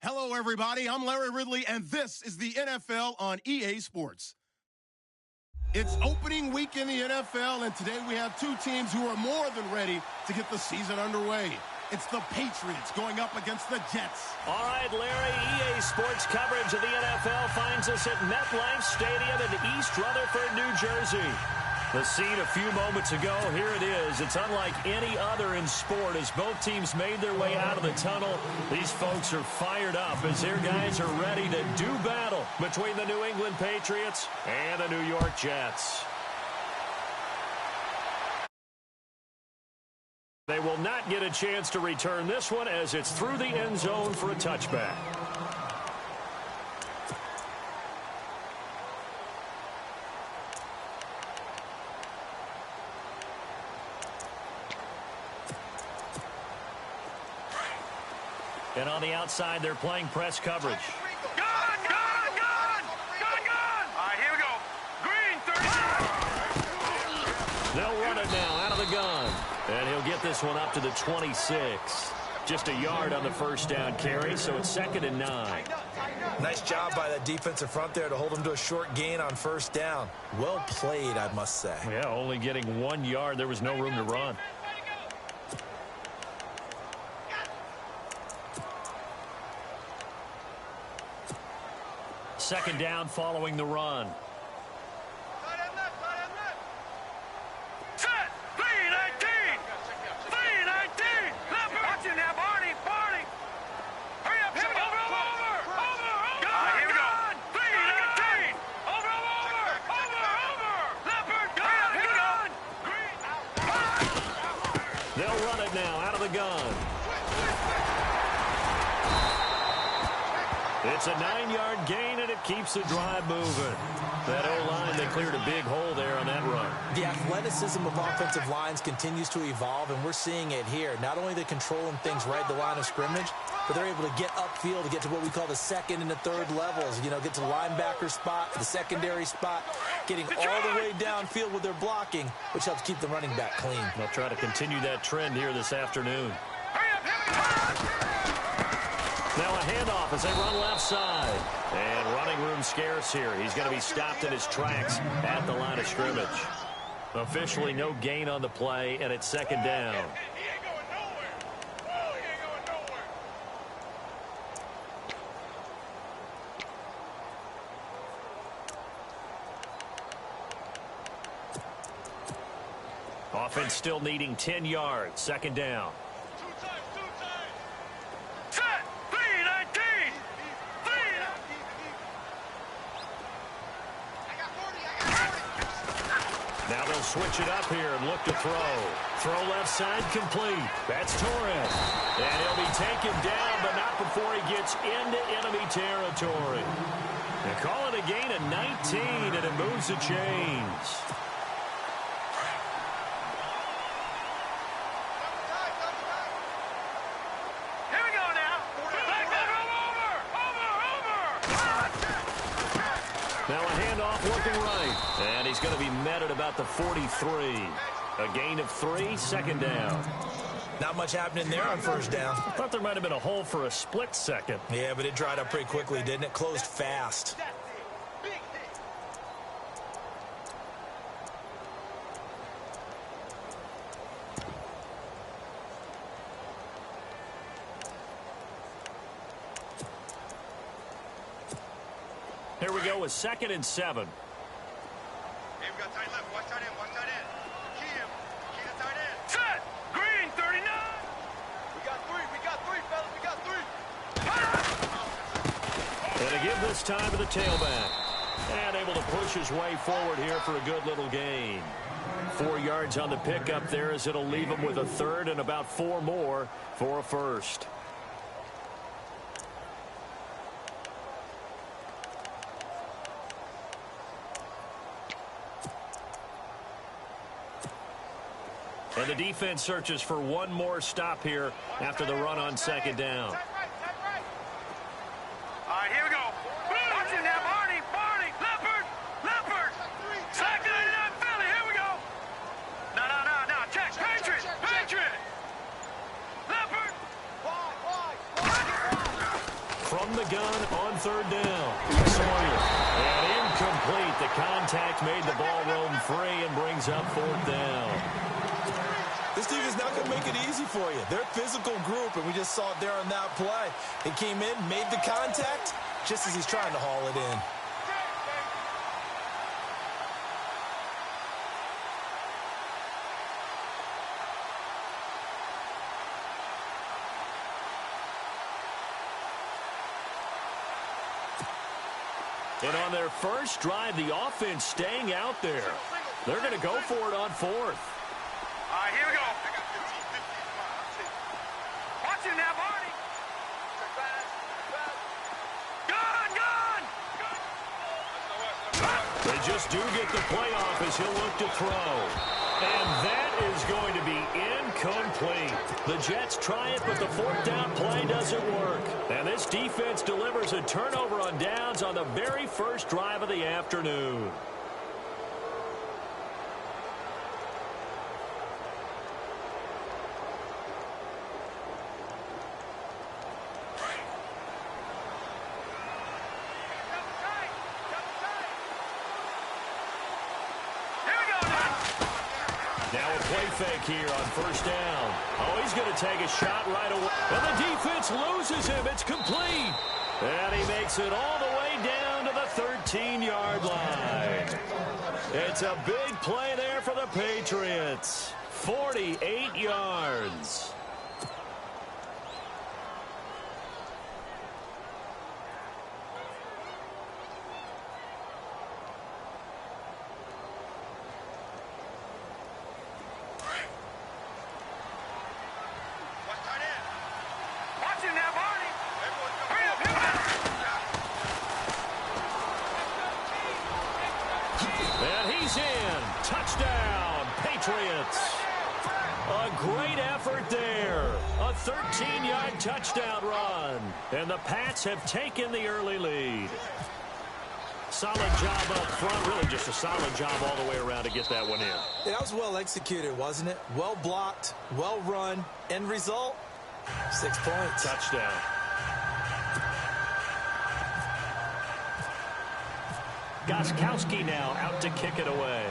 Hello, everybody. I'm Larry Ridley, and this is the NFL on EA Sports. It's opening week in the NFL, and today we have two teams who are more than ready to get the season underway. It's the Patriots going up against the Jets. All right, Larry, EA Sports coverage of the NFL finds us at MetLife Stadium in East Rutherford, New Jersey. The scene a few moments ago, here it is. It's unlike any other in sport as both teams made their way out of the tunnel. These folks are fired up as their guys are ready to do battle between the New England Patriots and the New York Jets. They will not get a chance to return this one as it's through the end zone for a touchback. And on the outside, they're playing press coverage. Gun! All right, here we go. Green, 30. They'll run it now out of the gun. And he'll get this one up to the 26. Just a yard on the first down carry, so it's 2nd and 9. Nice job by the defensive front there to hold him to a short gain on first down. Well played, I must say. Yeah, only getting 1 yard. There was no room to run. Second down following the run. Set! 3-19! 3-19! Watch it now, Barney! Hurry up! Over! Gun! Here we go! 3-19! Over! Leopard! Gun! Here we go! They'll run it now out of the gun. It's a 9-yard gain, and it keeps the drive moving. That O-line, they cleared a big hole there on that run. The athleticism of offensive lines continues to evolve, and we're seeing it here. Not only are they controlling things right at the line of scrimmage, but they're able to get upfield to get to what we call the second and the third levels. You know, get to the linebacker spot, the secondary spot, getting all the way downfield with their blocking, which helps keep the running back clean. They'll try to continue that trend here this afternoon. Now a handoff as they run left side. And running room scarce here. He's going to be stopped in his tracks at the line of scrimmage. Officially no gain on the play, and it's 2nd down. He ain't going nowhere. He ain't going nowhere. Offense still needing 10 yards. 2nd down. Two times. Set! 3-19! Now they'll switch it up here and look to throw. Throw left side complete. That's Torres. And he'll be taken down, but not before he gets into enemy territory. They call it a gain of 19, and it moves the chains. Here we go now. Over. Now a handoff looking right. And he's going to be met at about the 43. A gain of 3, 2nd down. Not much happening there on first down. I thought there might have been a hole for a split second. Yeah, but it dried up pretty quickly, didn't it? Closed fast. Here we go with 2nd and 7. Hey, we got tight left. Watch tight end. Key him. Key the tight end. Set! Green, 39! We got three, fellas. We got three. And to give this time to the tailback. And able to push his way forward here for a good little gain. 4 yards on the pickup there as it'll leave him with a 3rd and about 4 more for a first. And the defense searches for one more stop here after the run on 2nd down. All right, here we go. Watch it now, Barney. Leopard. Second and 9, Philly. Here we go. No. Check. Patriot. Leopard. from the gun on third down. Sawyer. And incomplete. The contact made the ball roam free and brings up fourth down. This team is not going to make it easy for you. They're a physical group, and we just saw it there on that play. He came in, made the contact, just as he's trying to haul it in. And on their first drive, the offense staying out there. They're going to go for it on fourth. All right, here we go. I got 15. Watch it now, Barney. Gun! They just do get the playoff as he'll look to throw. And that is going to be incomplete. The Jets try it, but the fourth down play doesn't work. And this defense delivers a turnover on downs on the very first drive of the afternoon. Fake here on first down. Oh, he's going to take a shot right away. And the defense loses him. It's complete. And he makes it all the way down to the 13-yard line. It's a big play there for the Patriots. 48 yards. Touchdown, Patriots. A great effort there. A 13-yard touchdown run. And the Pats have taken the early lead. Solid job up front. Really just a solid job all the way around to get that one in. Yeah, that was well executed, wasn't it? Well blocked, well run. End result, 6 points. Touchdown. Gostkowski now out to kick it away.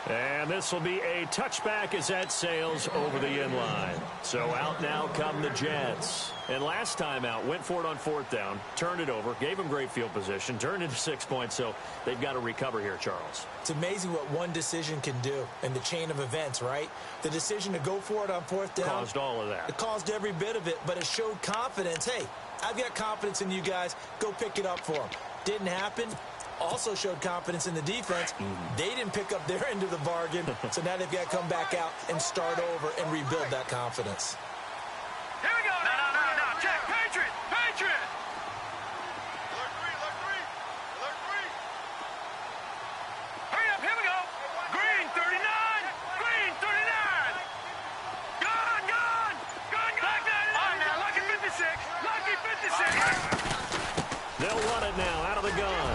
And this will be a touchback as that sails over the end line. So out now come the Jets. And last time out, went for it on fourth down, turned it over, gave them great field position, turned into 6 points, so they've got to recover here, Charles. It's amazing what one decision can do in the chain of events, right? The decision to go for it on fourth down. Caused all of that. It caused every bit of it, but it showed confidence. Hey, I've got confidence in you guys. Go pick it up for them. Didn't happen. Also showed confidence in the defense. They didn't pick up their end of the bargain, so now they've got to come back out and start over and rebuild that confidence. Here we go. No. Check. Patriot. Alert three. Hurry up. Here we go. Green 39. Gun. Back there. All right, now. Lucky 56. They'll run it now out of the gun.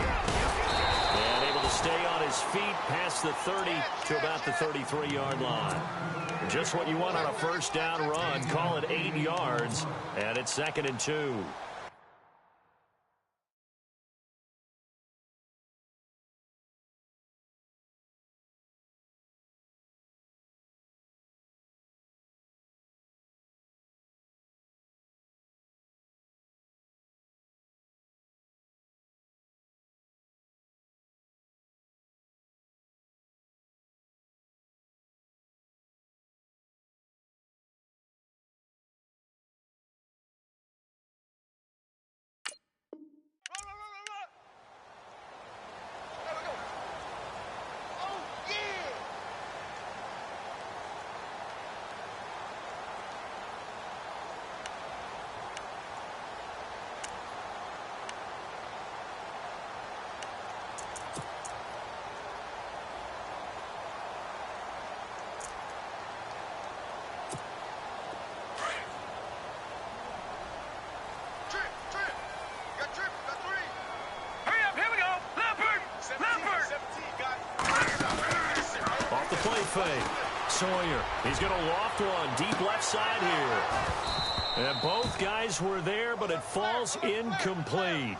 And able to stay on his feet past the 30 to about the 33-yard line. Just what you want on a first down run. Call it 8 yards. And it's 2nd and 2. Fake. Sawyer, he's going to loft one deep left side here. And both guys were there, but it falls incomplete.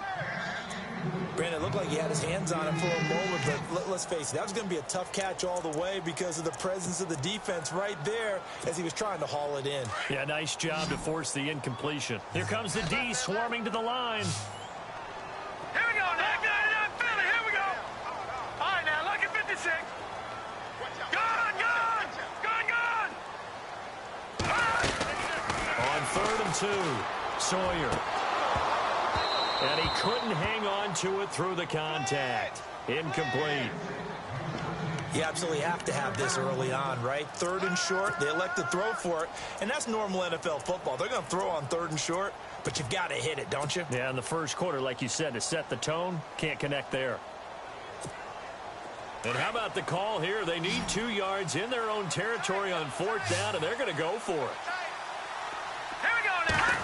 Brandon, it looked like he had his hands on him for a moment, but let's face it, that was going to be a tough catch all the way because of the presence of the defense right there as he was trying to haul it in. Yeah, nice job to force the incompletion. Here comes the D swarming to the line. Here we go, Nick. Philly, here we go. All right, now, look at 56. Gone, gone. Gone, gone. On 3rd and 2, Sawyer. And he couldn't hang on to it through the contact. Incomplete. You absolutely have to have this early on, right? 3rd and short, they elect to throw for it, and that's normal NFL football. They're going to throw on 3rd and short, but you've got to hit it, don't you? Yeah, in the first quarter, like you said, to set the tone, can't connect there. And how about the call here? They need 2 yards in their own territory on 4th down, and they're going to go for it. Here we go now.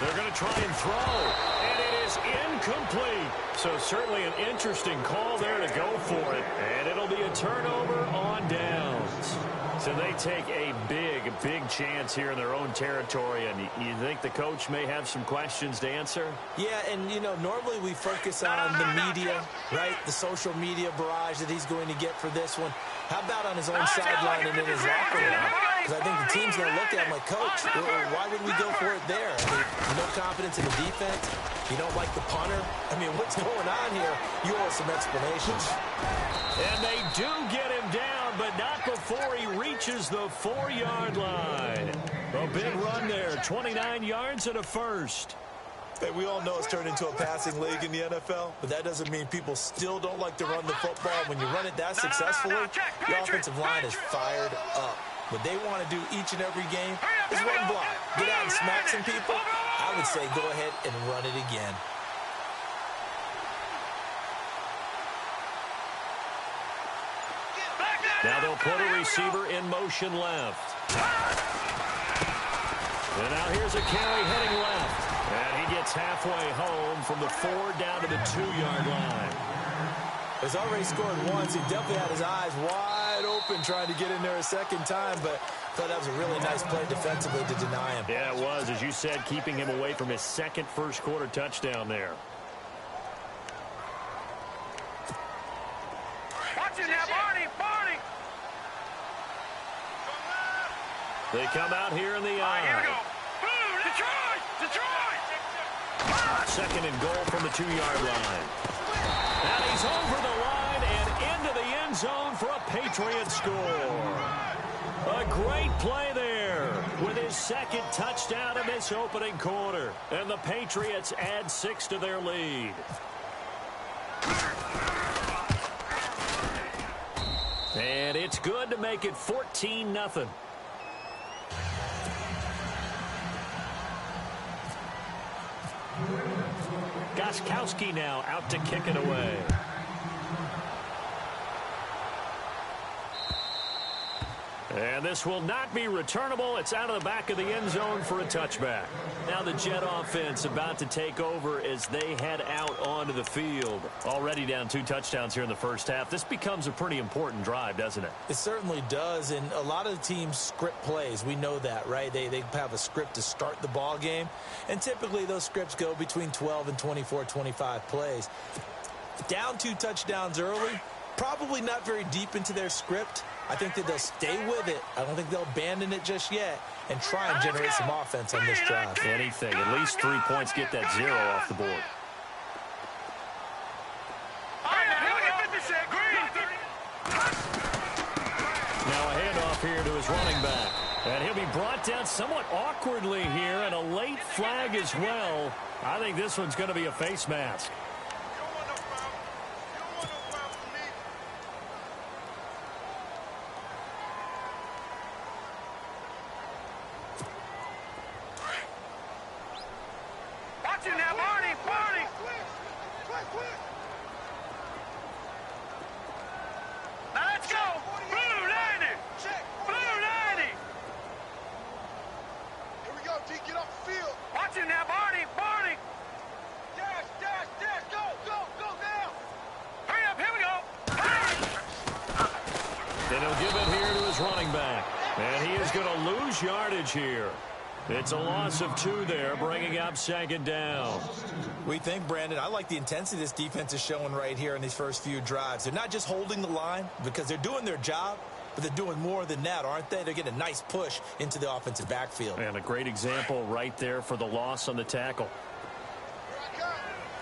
They're going to try and throw, and it is incomplete. So certainly an interesting call there to go for it, and it'll be a turnover on downs. So they take a big chance here in their own territory, and you think the coach may have some questions to answer? Yeah, and, you know, normally we focus on the media, right, the social media barrage that he's going to get for this one. How about on his own sideline and in his locker room? Because I think the team's going to look at him like, Coach, why would we go for it there? I mean, no confidence in the defense. You don't like the punter. I mean, what's going on here? You owe some explanations. And they do get him down, but not before he reaches the 4-yard line. A big run there, 29 yards and a first. Hey, we all know it's turned into a passing league in the NFL, but that doesn't mean people still don't like to run the football. When you run it that successfully, your offensive line is fired up. What they want to do each and every game is run block. Get out and smack some people. I would say go ahead and run it again. Now they'll put a receiver in motion left. And now here's a carry heading left. And he gets halfway home from the 4 down to the 2-yard line. He's already scored once. He definitely had his eyes wide open trying to get in there a second time, but I thought that was a really nice play defensively to deny him. Yeah, it was, as you said, keeping him away from his second first-quarter touchdown there. Watch it now, Barney. They come out here in the All right, here we go. Boom, Detroit. 2nd and goal from the 2-yard line. And he's over the line and into the end zone for a Patriots score. A great play there with his 2nd touchdown in this opening quarter. And the Patriots add 6 to their lead. And it's good to make it 14-0. Gostkowski now out to kick it away. And this will not be returnable. It's out of the back of the end zone for a touchback. Now the Jet offense about to take over as they head out onto the field. Already down 2 touchdowns here in the first half. This becomes a pretty important drive, doesn't it? It certainly does, and a lot of the teams script plays. We know that, right? They have a script to start the ball game, and typically those scripts go between 12 and 24, 25 plays. Down 2 touchdowns early, probably not very deep into their script. I think that they'll stay with it. I don't think they'll abandon it just yet and try and generate some offense on this drive. Anything. At least 3 points, get that 0 off the board. Now a handoff here to his running back. And he'll be brought down somewhat awkwardly here, and a late flag as well. I think this one's going to be a face mask. And he is going to lose yardage here. It's a loss of 2 there, bringing up 2nd down. We think, Brandon, I like the intensity this defense is showing right here in these first few drives. They're not just holding the line because they're doing their job, but they're doing more than that, aren't they? They're getting a nice push into the offensive backfield. And a great example right there for the loss on the tackle. Here I come.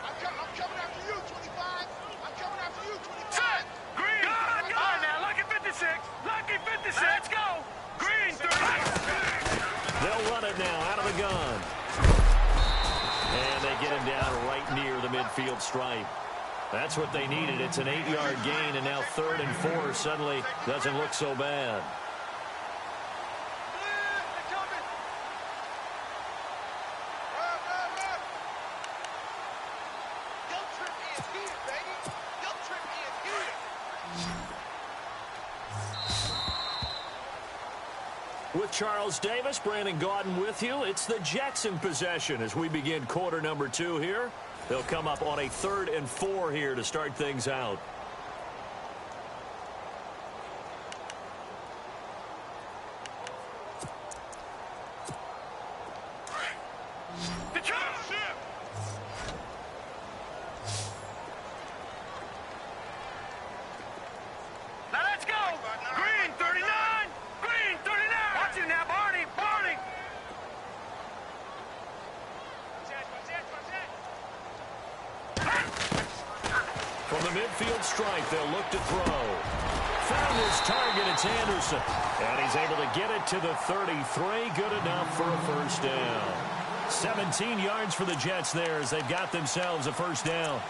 I'm coming after you, 25. I'm coming after you, 25. Set. Green. Good. All right, now, lucky 56. Lucky 56. Let's go. Green, 30. They'll run it now out of the gun. And they get him down right near the midfield stripe. That's what they needed. It's an 8-yard gain, and now 3rd and 4 suddenly doesn't look so bad. With Charles Davis, Brandon Gaudin with you. It's the Jets in possession as we begin quarter number 2 here. They'll come up on a 3rd and 4 here to start things out. Now let's go. Green, 39. Green, 39. Watch it now, Barney. Barney. From the midfield stripe, they'll look to throw. Found his target, it's Anderson. And he's able to get it to the 33. Good enough for a first down. 17 yards for the Jets there as they've got themselves a first down.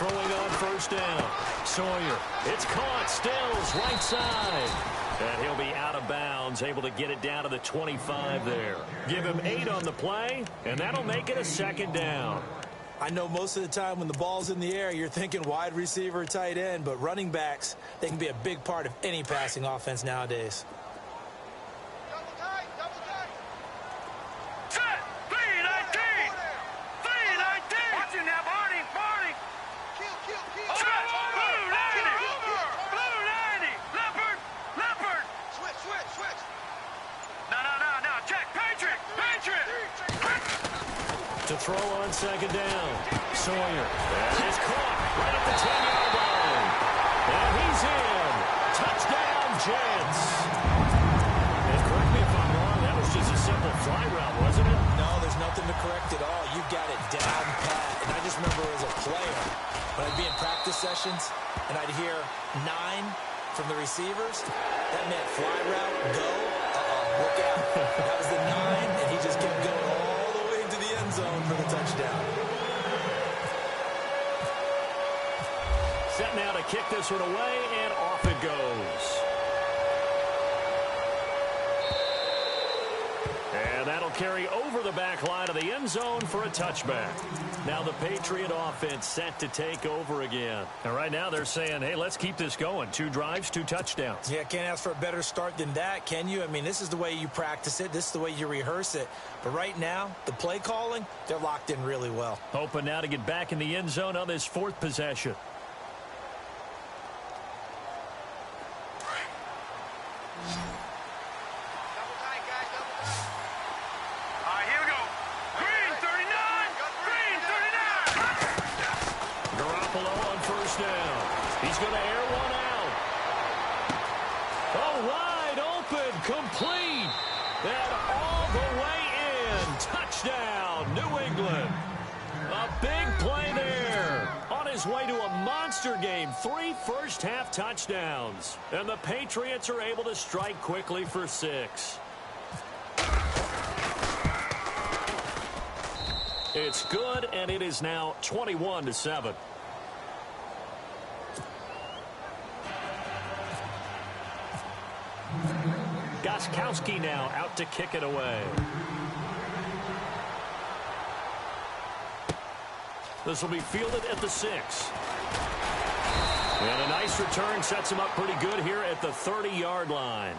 Throwing on first down. Sawyer. It's caught. Stills right side. And he'll be out of bounds, able to get it down to the 25 there. Give him 8 on the play, and that'll make it a 2nd down. I know most of the time when the ball's in the air, you're thinking wide receiver, tight end, but running backs, they can be a big part of any passing offense nowadays. Double tight, double tight. Set. 319. 319. Watch it now, Barney. Barney. Kill. Set. Blue 90. Blue 90. Leopard. Leopard. Switch. No. Check. Patriot. To throw on 2nd down. Sawyer. And he's caught right at the 10-yard line. And he's in. Touchdown, Jets. And correct me if I'm wrong, that was just a simple fly route, wasn't it? No, there's nothing to correct at all. You got it down pat. And I just remember as a player, when I'd be in practice sessions and I'd hear 9 from the receivers, that meant fly route, go, look out. That was the 9, and he just kept going all the way into the end zone for the touchdown. Set now to kick this one away, and off it goes. And that'll carry over the back line of the end zone for a touchback. Now the Patriot offense set to take over again. And right now they're saying, hey, let's keep this going. 2 drives, 2 touchdowns. Yeah, can't ask for a better start than that, can you? I mean, this is the way you practice it. This is the way you rehearse it. But right now, the play calling, they're locked in really well. Hoping now to get back in the end zone on this 4th possession. Complete. And all the way in. Touchdown, New England. A big play there. On his way to a monster game. 3 first-half touchdowns. And the Patriots are able to strike quickly for 6. It's good, and it is now 21-7. Gostkowski now out to kick it away. This will be fielded at the 6. And a nice return sets him up pretty good here at the 30-yard line.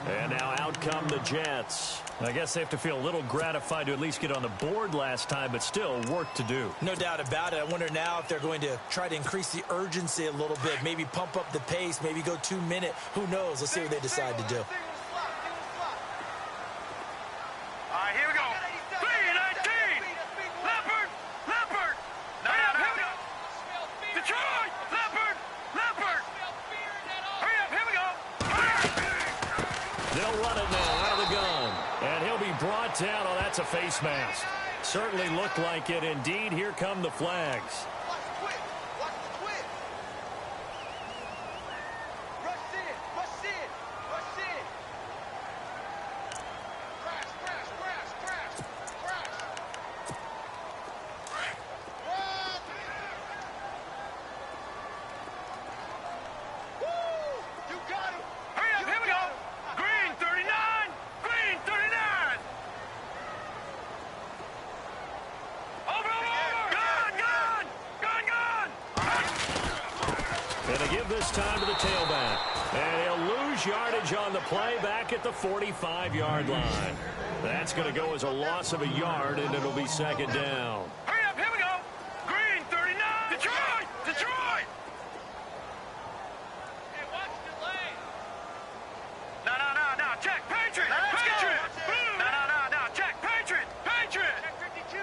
And now out come the Jets. I guess they have to feel a little gratified to at least get on the board last time, but still work to do. No doubt about it. I wonder now if they're going to try to increase the urgency a little bit, maybe pump up the pace, maybe go 2-minute. Who knows? Let's see what they decide to do. All right, here we go. 3-19. Leopard. Leopard. Hurry up, here we go. Detroit. Leopard. Leopard. Hurry up, here we go. They'll run it now out of the gun. And he'll be brought down. Oh, that's a face mask. Certainly looked like it. Indeed, here come the flags. Watch the quit. Watch the quit. Rush in. Rush in. Rush in. Crash, crash, crash, crash, crash. Run. Woo! You got him. Hurry up, here we go. Green 39. Green 39. Over, over. Gun, gun. Gun, gun. And they give this time to the tailback. And he'll lose yardage on the play back at the 45-yard line. That's going to go as a loss of a yard, and it'll be second down. Hurry up, here we go. Green 39. Detroit. Detroit. Hey, watch the lane. No, no, no, no. Check. Patriot. Patriot. No, no, no, no. Check. Patriot. Patriot. Check 52.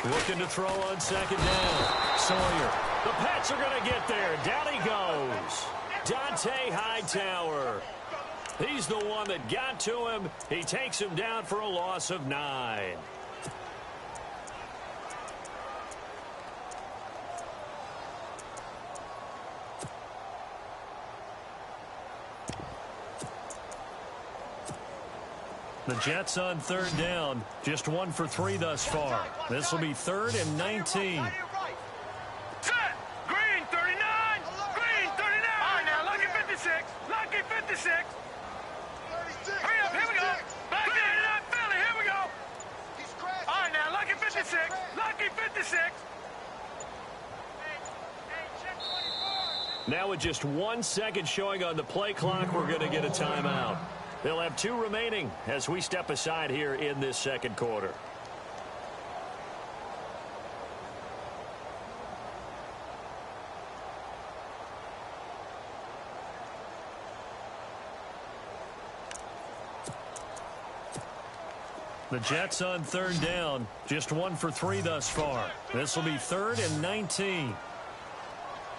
Looking to throw on second down. Sawyer. The Pats are going to get there. Down he goes. Dante Hightower. He's the one that got to him. He takes him down for a loss of 9. The Jets on third down. Just 1 for 3 thus far. This will be 3rd and 19. Set. Green 39. Green 39. All right, now, lucky 56. Lucky 56. Hurry up, here we go. Back there, not Philly, here we go. All right, now, lucky 56. Lucky 56. Now with just 1 second showing on the play clock, we're going to get a timeout. They'll have 2 remaining as we step aside here in this second quarter. The Jets on third down. Just 1 for 3 thus far. This will be 3rd and 19.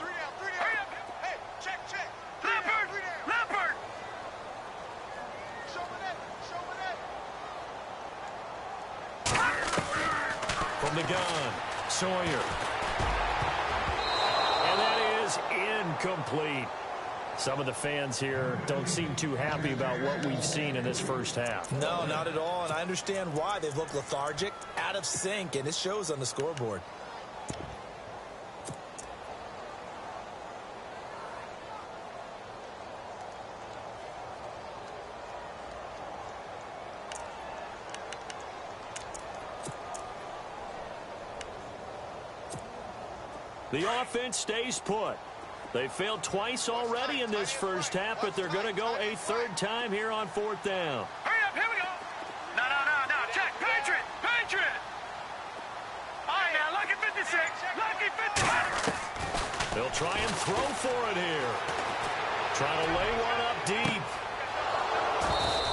3 down, 3 down. Hey, check, check. Leopard, Leopard. Show me that, show me that. From the gun, Sawyer. And that is incomplete. Some of the fans here don't seem too happy about what we've seen in this first half. No, not at all, and I understand why. They've looked lethargic, out of sync, and it shows on the scoreboard. The offense stays put. They failed twice already in this first half, but they're going to go a 3rd time here on 4th down. Hurry up, here we go. No, no, no, no. Check. Patriot, Patriot. All right, now, lucky 56. Lucky 56. They'll try and throw for it here. Trying to lay one up deep.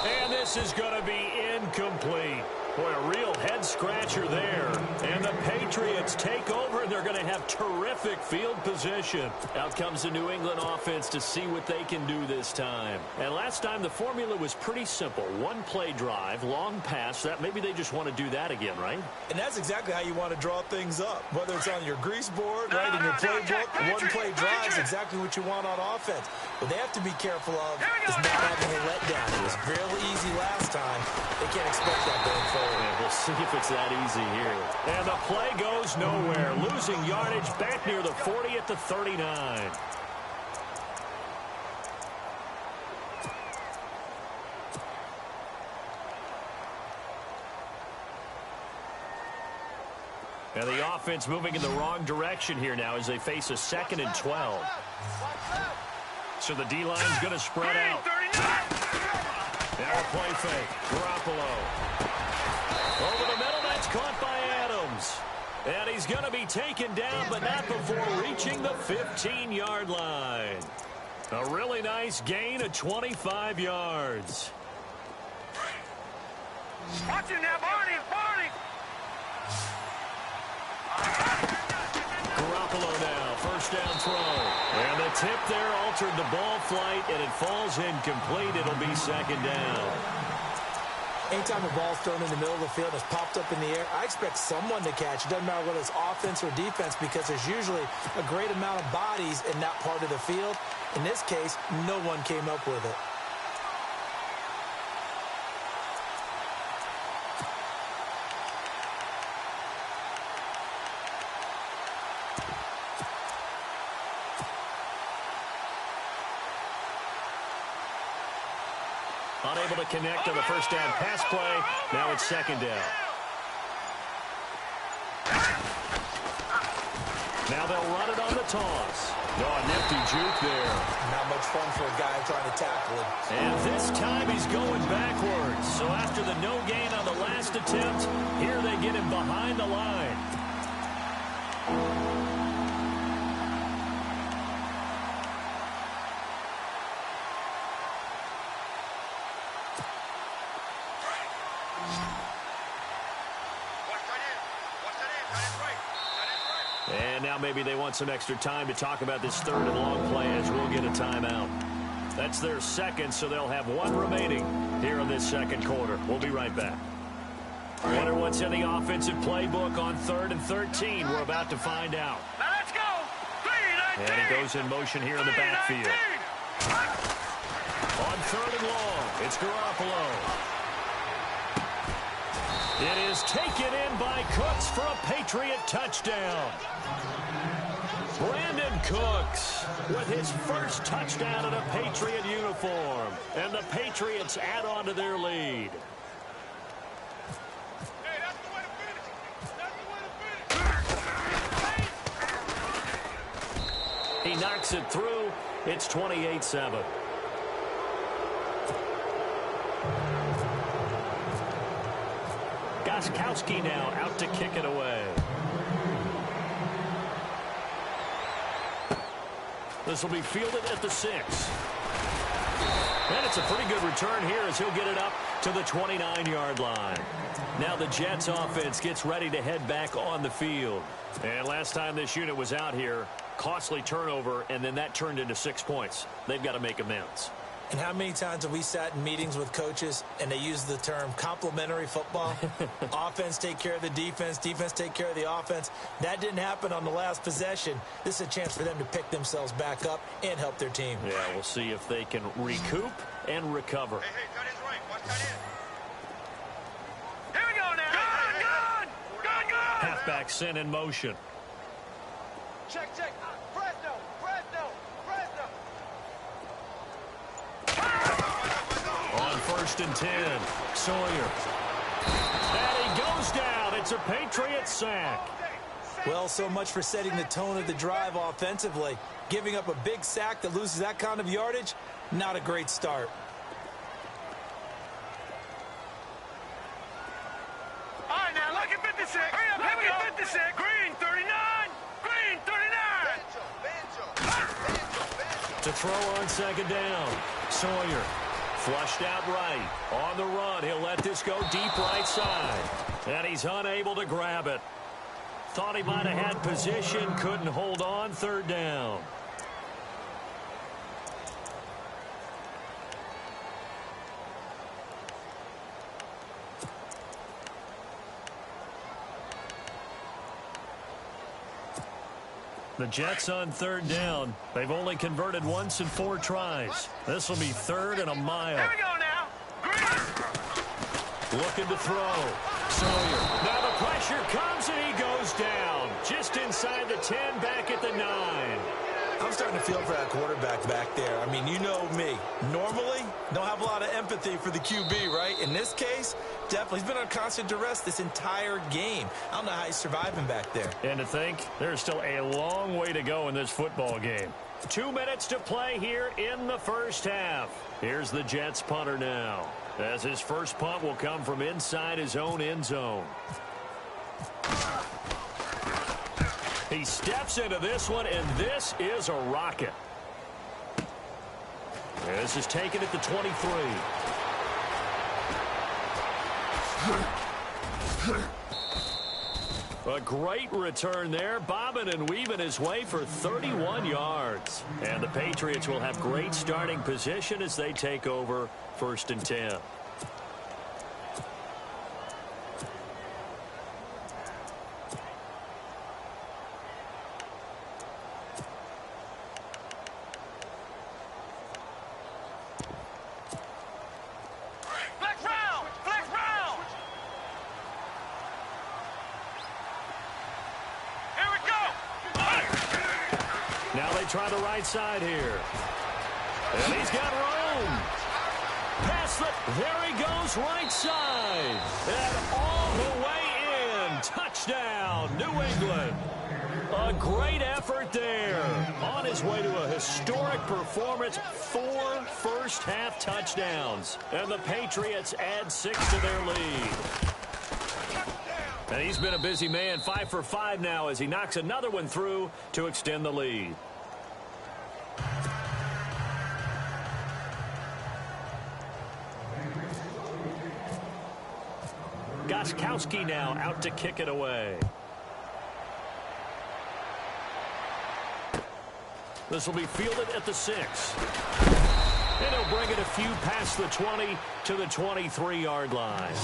And this is going to be incomplete. Boy, a real head-scratcher there. And the Patriots take over, and they're going to have terrific field position. Out comes the New England offense to see what they can do this time. And last time, the formula was pretty simple. 1-play drive, long pass. That maybe they just want to do that again, right? And that's exactly how you want to draw things up. Whether it's on your grease board, right, in your playbook, 1-play drive is exactly what you want on offense. What they have to be careful of is not having a letdown. It was real easy last time. They can't expect that going forward. And we'll see if it's that easy here. And the play goes nowhere. Losing yardage back near the 40 at the 39. And the offense moving in the wrong direction here now as they face a 2nd and 12. So the D-line's going to spread out. Now a play fake. Garoppolo. Over the middle, that's caught by Adams. And he's going to be taken down, but not before reaching the 15-yard line. A really nice gain of 25 yards. Watch him now, Barney. Garoppolo now, first down throw. And the tip there altered the ball flight, and it falls incomplete. It'll be 2nd down. Anytime a ball's thrown in the middle of the field and it's popped up in the air, I expect someone to catch. It doesn't matter whether it's offense or defense because there's usually a great amount of bodies in that part of the field. In this case, no one came up with it. Unable to connect on the first down pass play. Now it's 2nd down. Now they'll run it on the toss. Oh, a nifty juke there. Not much fun for a guy trying to tackle him. And this time he's going backwards. So after the no gain on the last attempt, here they get him behind the line. And now maybe they want some extra time to talk about this 3rd and long play as we'll get a timeout. That's their 2nd, so they'll have 1 remaining here in this 2nd quarter. We'll be right back. Wonder what's in the offensive playbook on 3rd and 13. We're about to find out. Now let's go. 3-19. And he goes in motion here in the backfield. On 3rd and long, it's Garoppolo. It is taken in by Cooks for a Patriot touchdown. Brandon Cooks with his first touchdown in a Patriot uniform. And the Patriots add on to their lead. Hey, that's the way to finish. He knocks it through. It's 28-7. Gostkowski now out to kick it away. This will be fielded at the 6. And it's a pretty good return here as he'll get it up to the 29-yard line. Now the Jets offense gets ready to head back on the field. And last time this unit was out here, costly turnover, and then that turned into 6 points. They've got to make amends. And how many times have we sat in meetings with coaches and they use the term complementary football? Offense take care of the defense, defense take care of the offense. That didn't happen on the last possession. This is a chance for them to pick themselves back up and help their team. Yeah, we'll see if they can recoup and recover. Hey, tight end's right. Watch tight end. Here we go now. Good. Halfback sent in motion. Check. Fresno. On 1st and 10, Sawyer. And he goes down. It's a Patriot sack. Well, so much for setting the tone of the drive offensively. Giving up a big sack that loses that kind of yardage, not a great start. All right, now, look at 56. Hurry up, look at 56. Green, 39. Green, 39. To throw on 2nd down, Sawyer. Flushed out right. On the run, he'll let this go deep right side. And he's unable to grab it. Thought he might have had position, couldn't hold on. 3rd down. The Jets on 3rd down. They've only converted once in 4 tries. This will be 3rd and a mile. Here we go now. Green. Looking to throw. Sawyer. Now the pressure comes and he goes down. Just inside the 10, back at the 9. I'm starting to feel for that quarterback back there. I mean, you know me. Normally, don't have a lot of empathy for the QB, right? In this case, definitely. He's been on constant duress this entire game. I don't know how he's surviving back there. And to think, there's still a long way to go in this football game. 2 minutes to play here in the first half. Here's the Jets punter now, as his first punt will come from inside his own end zone. He steps into this one, and this is a rocket. This is taken at the 23. A great return there, bobbing and weaving his way for 31 yards. And the Patriots will have great starting position as they take over 1st and 10. Try the right side here. And he's got room. Pass it. There he goes, right side. And all the way in. Touchdown, New England. A great effort there. On his way to a historic performance. 4 first-half touchdowns. And the Patriots add 6 to their lead. And he's been a busy man. 5 for 5 now as he knocks another one through to extend the lead. Gostkowski now out to kick it away. This will be fielded at the 6. And he'll bring it a few past the 20 to the 23-yard line.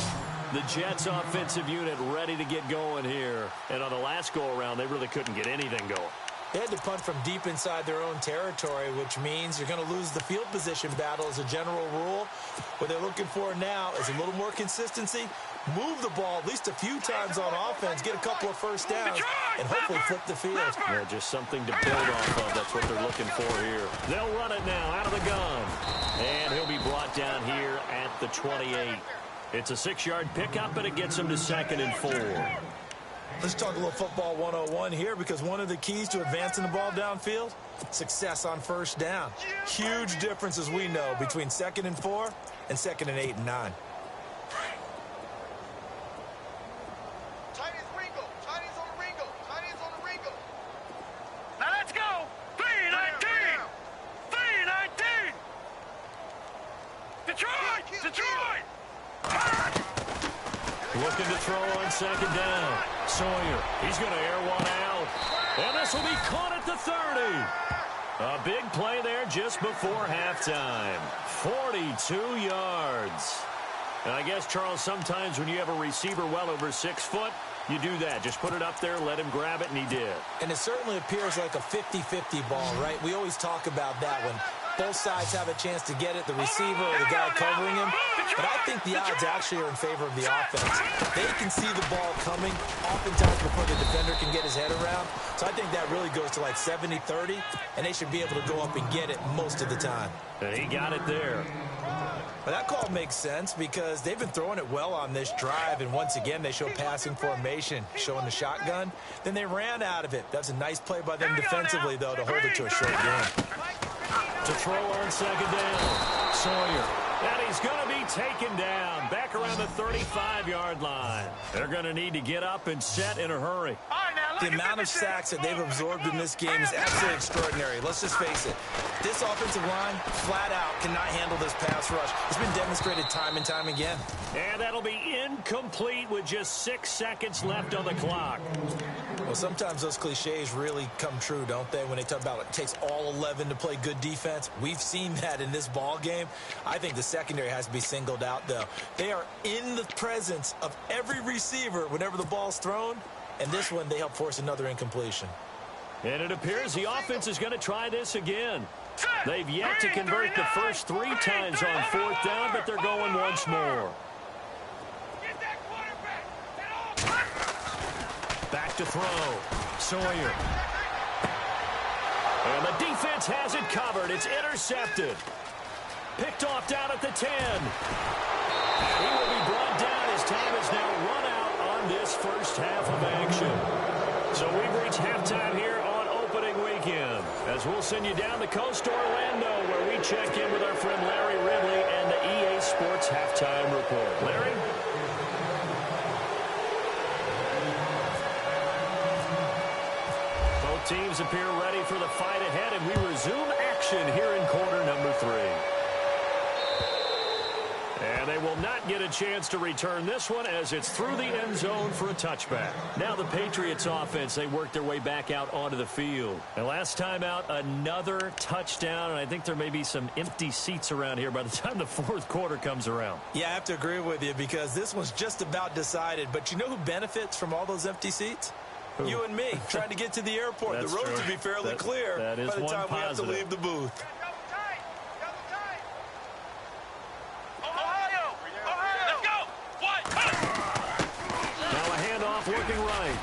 The Jets offensive unit ready to get going here. And on the last go-around, they really couldn't get anything going. They had to punt from deep inside their own territory, which means you're going to lose the field position battle as a general rule. What they're looking for now is a little more consistency, move the ball at least a few times on offense, get a couple of first downs, and hopefully flip the field. Yeah, just something to build off of. That's what they're looking for here. They'll run it now out of the gun. And he'll be brought down here at the 28. It's a 6-yard pickup, and it gets him to 2nd and 4. Let's talk a little football 101 here, because one of the keys to advancing the ball downfield, success on first down. Huge difference, as we know, between 2nd and 4 and 2nd and 8 and 9. Now let's go. 3-19. 3-19. Detroit. Looking to throw on 2nd down. Sawyer, he's going to air one out. And this will be caught at the 30. A big play there just before halftime. 42 yards. And I guess, Charles, sometimes when you have a receiver well over 6 foot, you do that. Just put it up there, let him grab it, and he did. And it certainly appears like a 50-50 ball, right? We always talk about that when both sides have a chance to get it, the receiver or the guy covering him. But I think the odds actually are in favor of the offense. They can see the ball coming oftentimes before the defender can get his head around. So I think that really goes to like 70-30, and they should be able to go up and get it most of the time. And he got it there. But that call makes sense because they've been throwing it well on this drive, and once again they show passing formation, showing the shotgun. Then they ran out of it. That's a nice play by them defensively, though, to hold it to a short game. To throw on 2nd down, Sawyer. And he's going to be taken down back around the 35-yard line. They're going to need to get up and set in a hurry. The amount of sacks that they've absorbed in this game is absolutely extraordinary. Let's just face it. This offensive line, flat out, cannot handle this pass rush. It's been demonstrated time and time again. And that'll be incomplete with just 6 seconds left on the clock. Well, sometimes those cliches really come true, don't they? When they talk about it takes all 11 to play good defense. We've seen that in this ball game. I think the secondary has to be singled out, though. They are in the presence of every receiver whenever the ball's thrown. And this one, they help force another incompletion. And it appears the offense is going to try this again. They've yet to convert the first 3 times on 4th down, but they're going once more. Back to throw. Sawyer. And the defense has it covered. It's intercepted. Picked off down at the 10. And he will be brought down. His time is now run out on this first half of action. So we've reached halftime here on opening weekend, as we'll send you down the coast to Orlando, where we check in with our friend Larry Ridley and the EA Sports Halftime Report. Larry? Both teams appear ready for the fight ahead, and we resume action here in quarter number 3. And they will not get a chance to return this one, as it's through the end zone for a touchback. Now the Patriots offense, they work their way back out onto the field. And last time out, another touchdown, and I think there may be some empty seats around here by the time the fourth quarter comes around. Yeah, I have to agree with you, because this one's just about decided. But you know who benefits from all those empty seats? Who? You and me, trying to get to the airport. The roads will be fairly clear by the time we have to leave the booth. Working right.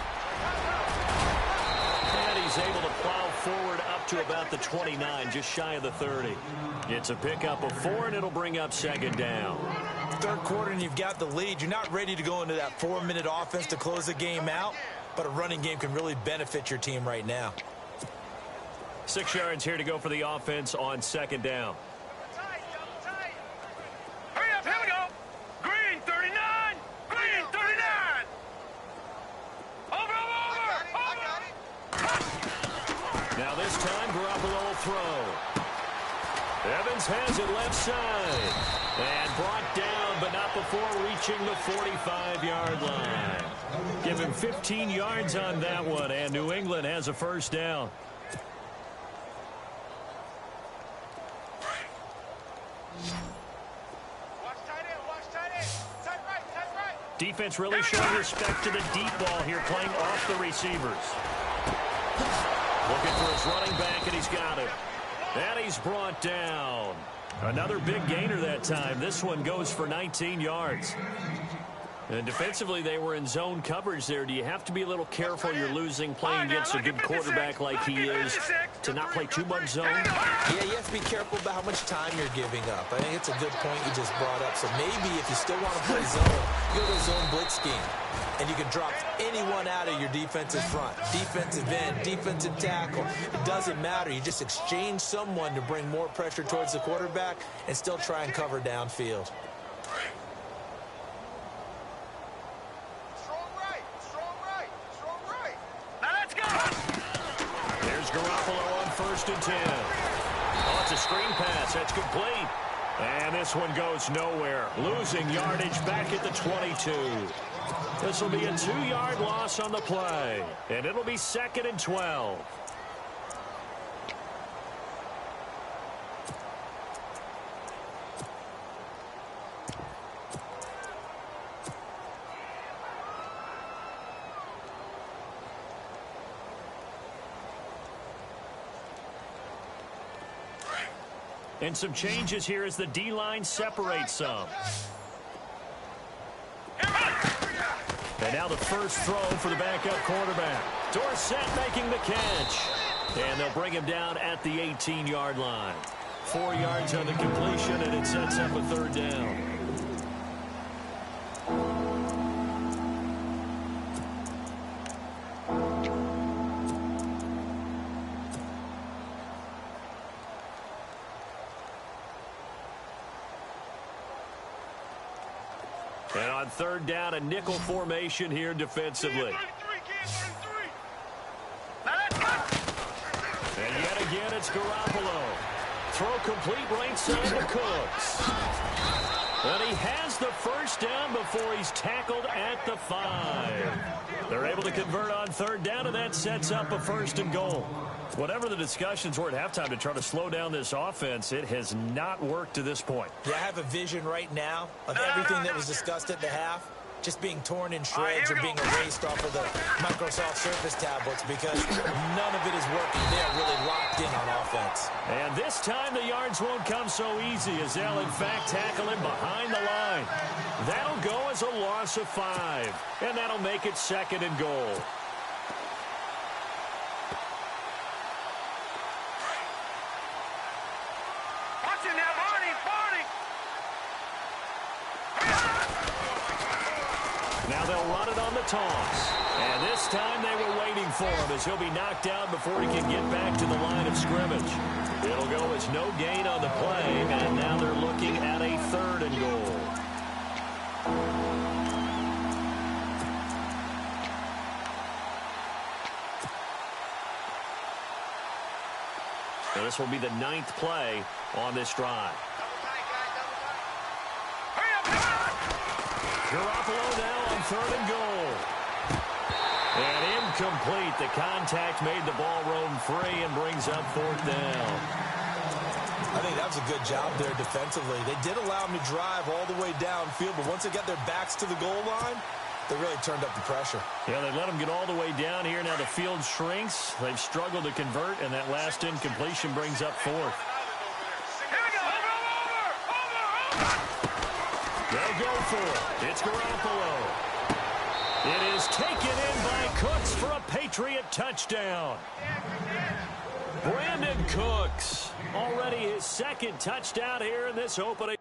And he's able to plow forward up to about the 29, just shy of the 30. It's a pickup of 4, and it'll bring up second down. Third quarter, and you've got the lead. You're not ready to go into that 4-minute offense to close the game out, but a running game can really benefit your team right now. 6 yards here to go for the offense on second down. Hurry up, here we go. Green, 39. Green, 39. Now this time, Garoppolo will throw. Evans has it left side. And brought down, but not before reaching the 45-yard line. Give him 15 yards on that one, and New England has a first down. Defense really showing respect to the deep ball here, playing off the receivers. Looking for his running back, and he's got it. And he's brought down. Another big gainer that time. This one goes for 19 yards. And defensively, they were in zone coverage there. Do you have to be a little careful? You're losing, playing against a good quarterback like he is, to not play too much zone? Yeah, you have to be careful about how much time you're giving up. I think it's a good point you just brought up. So maybe if you still want to play zone, go to a zone blitz scheme. And you can drop anyone out of your defensive front. Defensive end, defensive tackle. It doesn't matter. You just exchange someone to bring more pressure towards the quarterback and still try and cover downfield. Garoppolo on 1st and 10. Oh, it's a screen pass. That's complete. And this one goes nowhere. Losing yardage back at the 22. This will be a 2-yard loss on the play. And it'll be 2nd and 12. And some changes here as the D-line separates some. And now the first throw for the backup quarterback. Dorsett making the catch. And they'll bring him down at the 18-yard line. 4 yards on the completion, and it sets up a 3rd down. And on 3rd down, a nickel formation here defensively. And yet again, it's Garoppolo. Throw complete right side to Cooks. And he has the first down before he's tackled at the 5. They're able to convert on 3rd down, and that sets up a 1st and goal. Whatever the discussions were at halftime to try to slow down this offense, it has not worked to this point. Yeah, I have a vision right now of everything that was discussed at the half just being torn in shreds or being erased off of the Microsoft Surface tablets, because none of it is working. They're really locked in on offense. And this time the yards won't come so easy, as they'll in fact tackle him behind the line. That'll go as a loss of 5, and that'll make it 2nd and goal. Watching now, Barney. Now they'll run it on the toss. And this time they were waiting for him as he'll be knocked down before he can get back to the line of scrimmage. It'll go as no gain on the play, and now they're looking at a 3rd and goal. So this will be the 9th play on this drive. Garoppolo now on 3rd and goal. And incomplete. The contact made the ball roam free and brings up 4th down. I think that was a good job there defensively. They did allow them to drive all the way downfield, but once they got their backs to the goal line, they really turned up the pressure. Yeah, they let them get all the way down here. Now the field shrinks. They've struggled to convert, and that last incompletion brings up 4th. Here we go. Over. They'll go for it. It's Garoppolo. It is taken in by Cooks for a Patriot touchdown. Brandon Cooks, already his 2nd touchdown here in this opening.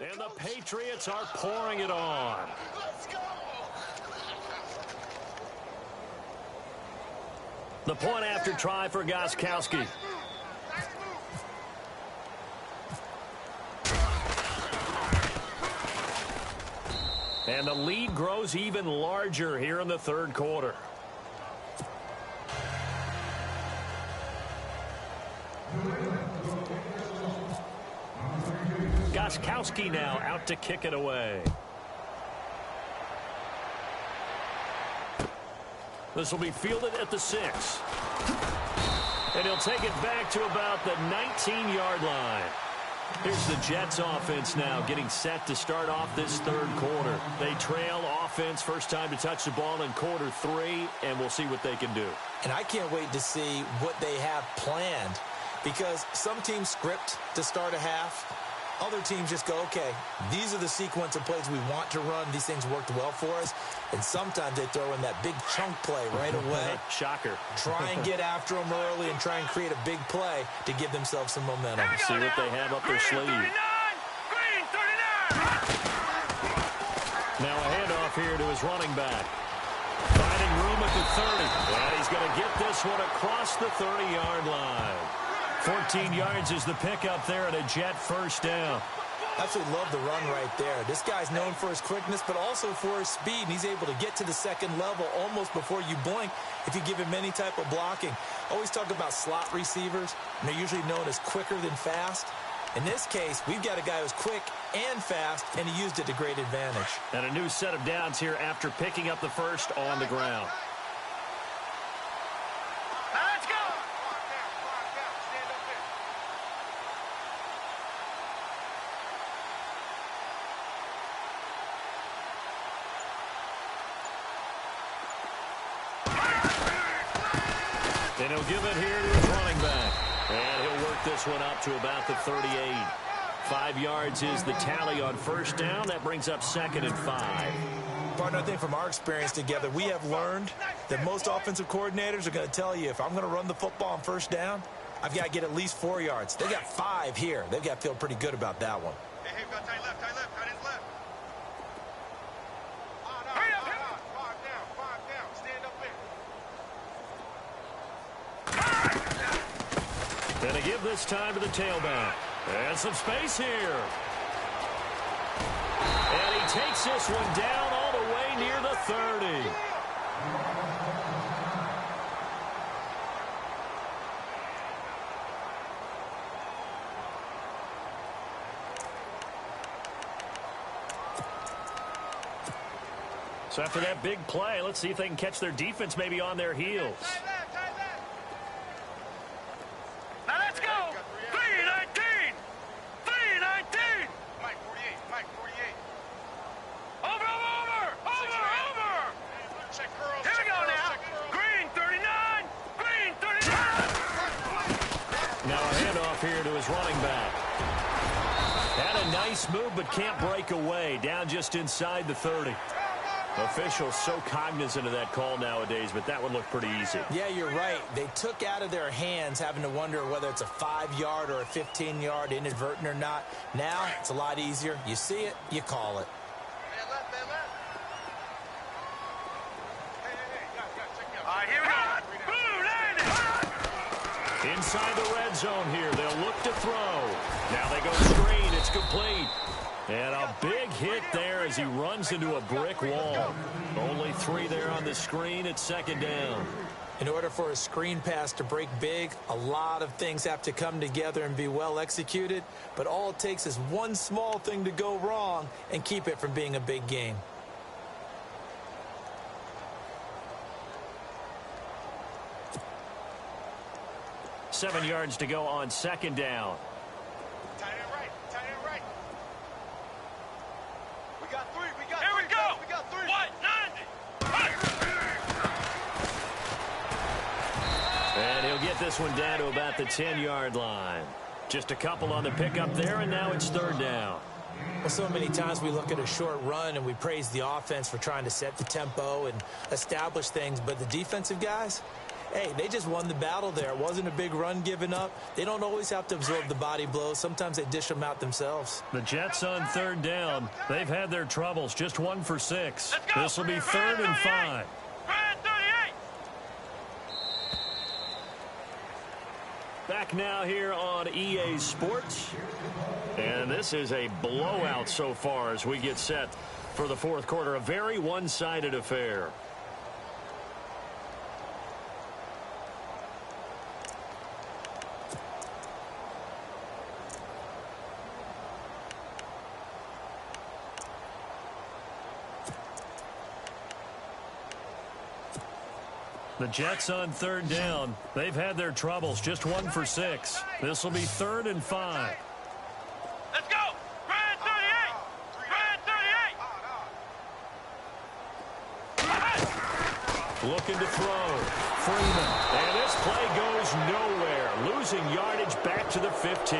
And the Patriots are pouring it on. The point after try for Gostkowski. And the lead grows even larger here in the 3rd quarter. Gostkowski now out to kick it away. This will be fielded at the 6. And he'll take it back to about the 19-yard line. Here's the Jets offense now getting set to start off this 3rd quarter. They trail offense, first time to touch the ball in quarter 3, and we'll see what they can do. And I can't wait to see what they have planned, because some teams script to start a half. Other teams just go, okay, these are the sequence of plays we want to run. These things worked well for us. And sometimes they throw in that big chunk play right away. Shocker. Try and get after them early and try and create a big play to give themselves some momentum. See what they have up their sleeve. Green 39. Now a handoff here to his running back. Finding room at the 30. And he's going to get this one across the 30-yard line. 14 yards is the pickup there and a Jet first down. Absolutely love the run right there. This guy's known for his quickness, but also for his speed. And he's able to get to the 2nd level almost before you blink if you give him any type of blocking. Always talk about slot receivers, and they're usually known as quicker than fast. In this case, we've got a guy who's quick and fast, and he used it to great advantage. And a new set of downs here after picking up the first on the ground. And he'll give it here to his running back. And he'll work this one up to about the 38. 5 yards is the tally on first down. That brings up 2nd and 5. Partner, I think from our experience together, we have learned that most offensive coordinators are going to tell you, if I'm going to run the football on first down, I've got to get at least 4 yards. They got 5 here. They've got to feel pretty good about that one. Hey, got tight left, tight ends left. Five down, stand up there. And to give this time to the tailback. And some space here. And he takes this one down all the way near the 30. So after that big play, let's see if they can catch their defense maybe on their heels. Now let's go. 319. 319. Mike 48. Over. Check curls. Here we go now. Green 39. Green 39. Now a handoff here to his running back. Had a nice move but can't break away. Down just inside the 30. Officials so cognizant of that call nowadays, but that would look pretty easy. Yeah, you're right. They took out of their hands having to wonder whether it's a 5-yard or a 15-yard, inadvertent or not. Now, it's a lot easier. You see it, you call it. Man left, man left. Hey, check me out. All right, here we go. Inside the red zone here, they'll look to throw. Now they go screen, it's complete. And a big hit there as he runs into a brick wall. Only 3 there on the screen at second down. In order for a screen pass to break big, a lot of things have to come together and be well executed. But all it takes is one small thing to go wrong and keep it from being a big game. Seven yards to go on second down. Tight end right. We got 3. Here we go. We got 3. 190. And he'll get this one down to about the 10-yard line. Just a couple on the pickup there, and now it's third down. Well, so many times we look at a short run and we praise the offense for trying to set the tempo and establish things, but the defensive guys, hey, they just won the battle there. It wasn't a big run given up. They don't always have to absorb the body blows. Sometimes they dish them out themselves. The Jets on third down. They've had their troubles. Just 1 for 6. This will be third and 5. Back now here on EA Sports. And this is a blowout so far as we get set for the fourth quarter. A very one-sided affair. The Jets on third down. They've had their troubles. Just 1 for 6. This will be third and 5. Let's go. Grand 38. Looking to throw. Freeman. And this play goes nowhere. Losing yardage back to the 15.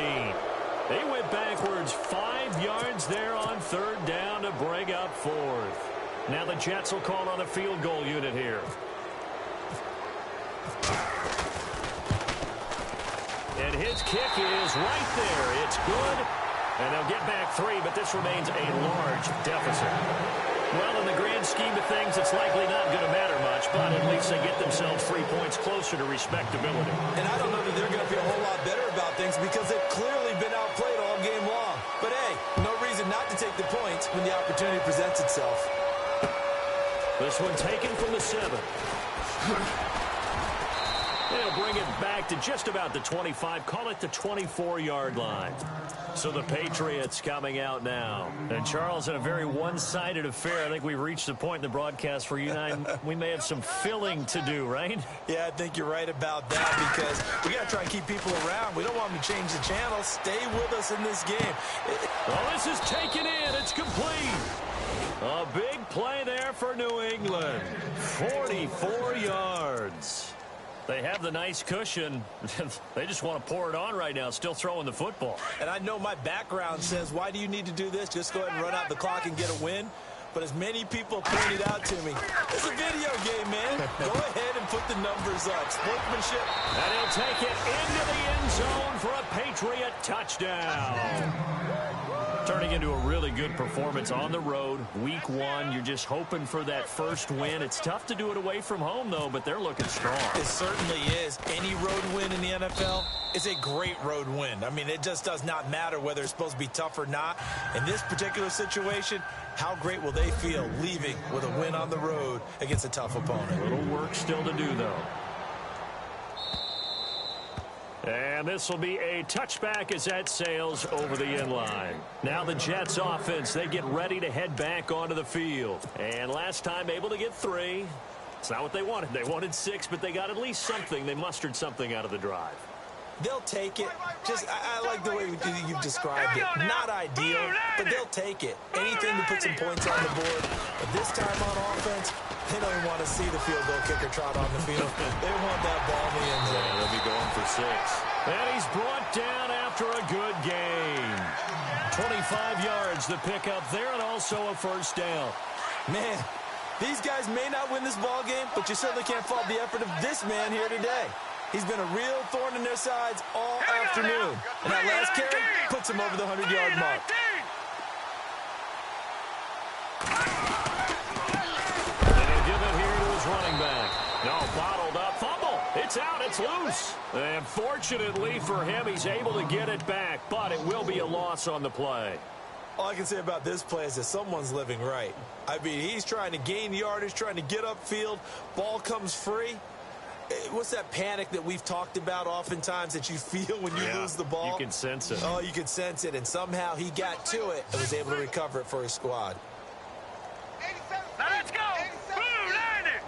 They went backwards 5 yards there on third down to bring up fourth. Now the Jets will call on a field goal unit here. And his kick is right there. It's good. And they'll get back 3, but this remains a large deficit. Well, in the grand scheme of things, it's likely not going to matter much, but at least they get themselves 3 points closer to respectability. And I don't know that they're going to feel a whole lot better about things because they've clearly been outplayed all game long. But, hey, no reason not to take the points when the opportunity presents itself. This one taken from the 7. They'll bring it back to just about the 25. Call it the 24-yard line. So the Patriots coming out now. And, Charles, in a very one-sided affair, I think we've reached the point in the broadcast where you and I, we may have some filling to do, right? Yeah, I think you're right about that because we got to try and keep people around. We don't want them to change the channel. Stay with us in this game. Well, this is taken in. It's complete. A big play there for New England. 44 yards. They have the nice cushion. They just want to pour it on right now, still throwing the football. And I know my background says, why do you need to do this? Just go ahead and run out the clock and get a win. But as many people pointed out to me, it's a video game, man. Go ahead and put the numbers up. Sportsmanship. And he'll take it into the end zone for a Patriot touchdown. Turning into a really good performance on the road. Week 1, you're just hoping for that first win. It's tough to do it away from home, though, but they're looking strong. It certainly is. Any road win in the NFL is a great road win. I mean, it just does not matter whether it's supposed to be tough or not. In this particular situation, how great will they feel leaving with a win on the road against a tough opponent? A little work still to do, though. And this will be a touchback as that sails over the end line. Now the Jets offense, they get ready to head back onto the field. And last time able to get 3. It's not what they wanted. They wanted 6, but they got at least something. They mustered something out of the drive. They'll take it. Just, I like the way you've described it. Not ideal, but they'll take it. Anything to put some points on the board. But this time on offense, they don't even want to see the field goal kicker trot on the field. They want that ball in the end zone. Yeah, they'll be going for 6. And he's brought down after a good game. 25 yards to pick up there and also a first down. Man, These guys may not win this ball game, but you certainly can't fault the effort of this man here today. He's been a real thorn in their sides all afternoon. And that last carry puts him over the 100-yard mark. And he'll give it here to his running back. No, bottled up. Fumble. It's out. It's loose. And fortunately for him, he's able to get it back, but it will be a loss on the play. All I can say about this play is that someone's living right. I mean, he's trying to gain yardage, trying to get upfield. Ball comes free. What's that panic that we've talked about oftentimes that you feel when you lose the ball? You can sense it. Oh, you can sense it, and somehow he got to it and was able to recover it for his squad. Now let's go. Blue, land it.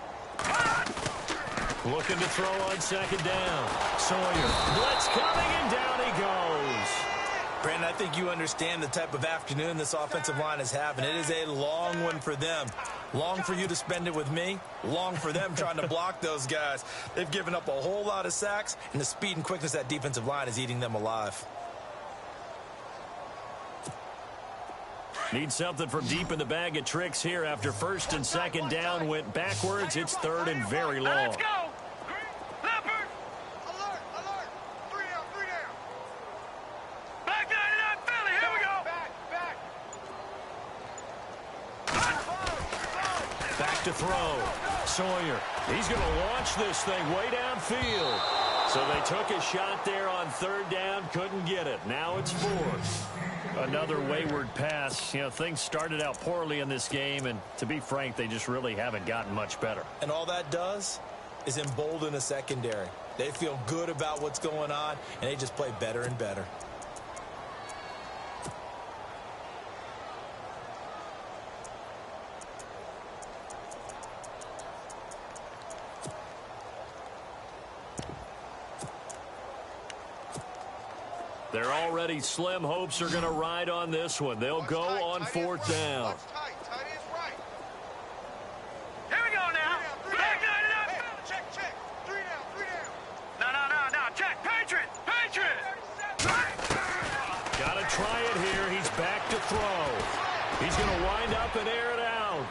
Looking to throw on second down. Sawyer. Blitz coming, and down he goes. Brandon, I think you understand the type of afternoon this offensive line is having. It is a long one for them. Long for you to spend it with me. Long for them trying to block those guys. They've given up a whole lot of sacks, and the speed and quickness of that defensive line is eating them alive. Need something from deep in the bag of tricks here after first and second down went backwards. It's third and very long. Let's go. Leopard. Alert, alert. Three down. Back 99, Philly. Here we go. Back to throw. Sawyer. He's going to launch this thing way downfield. So they took a shot there on third down. Couldn't get it. Now it's fourth. Another wayward pass. You know, things started out poorly in this game, and to be frank, they just really haven't gotten much better. And all that does is embolden a secondary. They feel good about what's going on, and they just play better and better. Their already slim hopes are going to ride on this one. They'll go on fourth down. Here we go now. Back 99. Check. 3 down. No. Check. Patriots. Got to try it here. He's back to throw. He's going to wind up and air it out.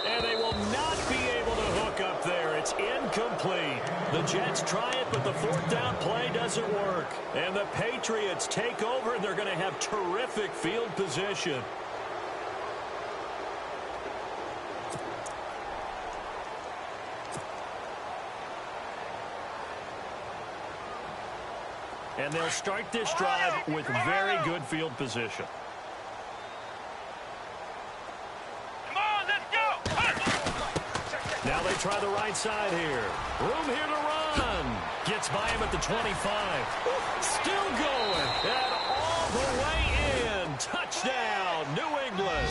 And they will not be able to hook up there. It's incomplete. The Jets try it, but the fourth down play doesn't work. And the Patriots take over, and they're going to have terrific field position. And they'll start this drive with very good field position. Come on, let's go. Now they try the right side here. Room here to run. Gets by him at the 25. Still going. And all the way in. Touchdown, New England.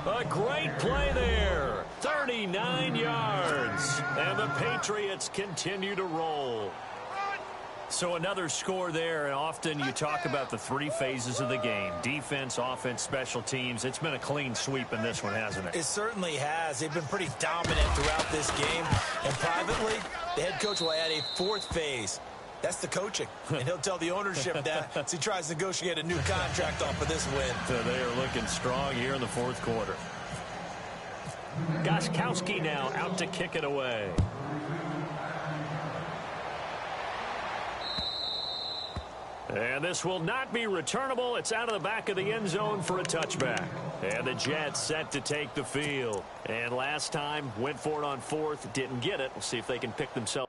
A great play there. 39 yards. And the Patriots continue to roll. So another score there, and often you talk about the three phases of the game. Defense, offense, special teams. It's been a clean sweep in this one, hasn't it? It certainly has. They've been pretty dominant throughout this game. And privately, the head coach will add a fourth phase. That's the coaching. And he'll tell the ownership that as he tries to negotiate a new contract off of this win. So they are looking strong here in the fourth quarter. Gostkowski now out to kick it away. And this will not be returnable. It's out of the back of the end zone for a touchback. And the Jets set to take the field. And last time, went for it on fourth, didn't get it. We'll see if they can pick themselves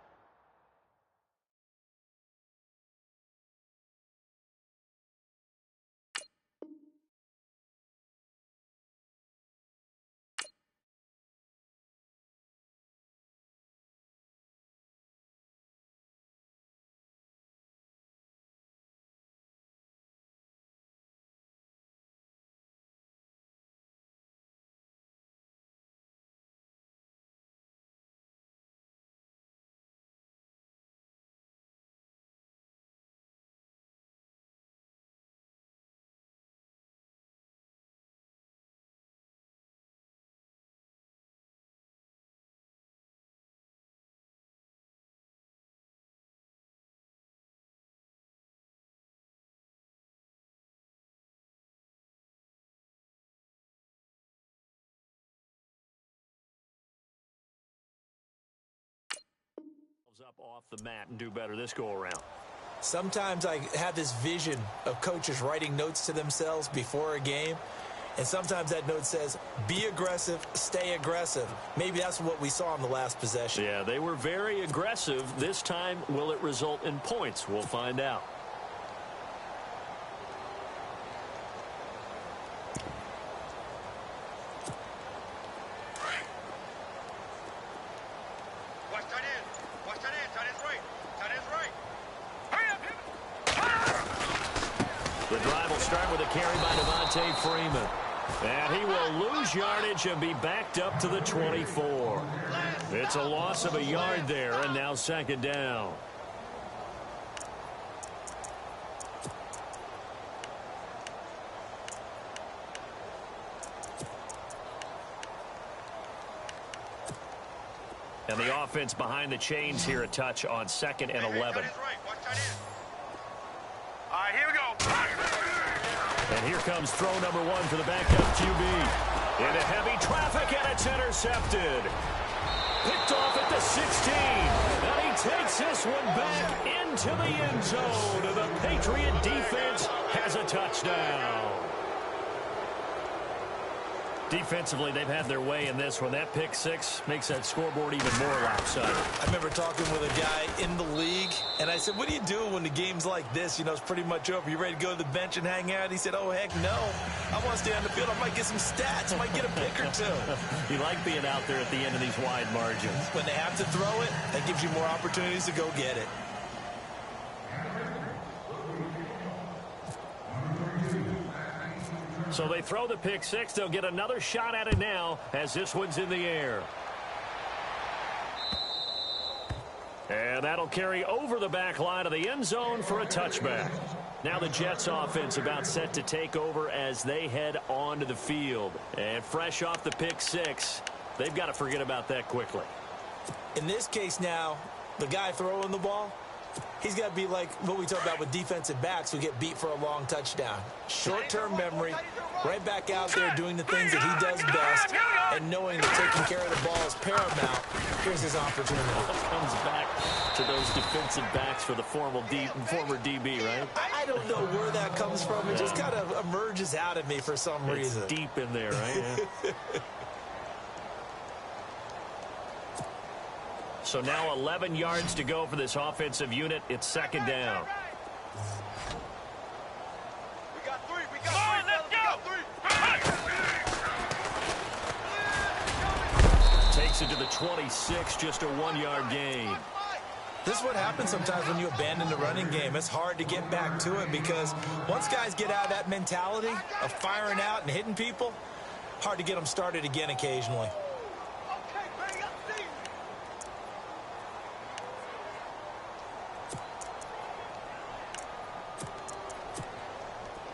up off the mat and do better this go-around. Sometimes I have this vision of coaches writing notes to themselves before a game, and sometimes that note says, be aggressive, stay aggressive. Maybe that's what we saw in the last possession. Yeah, they were very aggressive. This time, will it result in points? We'll find out. Watch tight end. Watch tight end. Tight end's right. Tight end's right. The drive will start with a carry by Devontae Freeman. And he will lose yardage and be backed up to the 24. It's a loss of a yard there, and now second down. And the offense behind the chains here a touch on 2nd and 11. Watch tight end. All right, here we go. And here comes throw number 1 for the backup QB. Into heavy traffic, and it's intercepted. Picked off at the 16. And he takes this one back into the end zone. And the Patriot defense has a touchdown. Defensively, they've had their way in this one. That pick 6 makes that scoreboard even more lopsided. I remember talking with a guy in the league, and I said, what do you do when the game's like this? You know, it's pretty much over. You ready to go to the bench and hang out? He said, oh, heck no. I want to stay on the field. I might get some stats. I might get a pick or two. You like being out there at the end of these wide margins. When they have to throw it, that gives you more opportunities to go get it. So they throw the pick 6. They'll get another shot at it now as this one's in the air. And that'll carry over the back line of the end zone for a touchback. Now the Jets offense about set to take over as they head onto the field. And fresh off the pick 6, they've got to forget about that quickly. In this case now, the guy throwing the ball, he's got to be like what we talk about with defensive backs who get beat for a long touchdown. Short-term memory, right back out there doing the things that he does best, and knowing that taking care of the ball is paramount. Here's his opportunity. Comes back to those defensive backs for the former DB, right? I don't know where that comes from. It just kind of emerges out of me for some reason. It's deep in there, right? Yeah. So now 11 yards to go for this offensive unit. It's second down. We got 3. We got 3. Let's go. Takes it to the 26, just a 1-yard gain. This is what happens sometimes when you abandon the running game. It's hard to get back to it because once guys get out of that mentality of firing out and hitting people, hard to get them started again occasionally.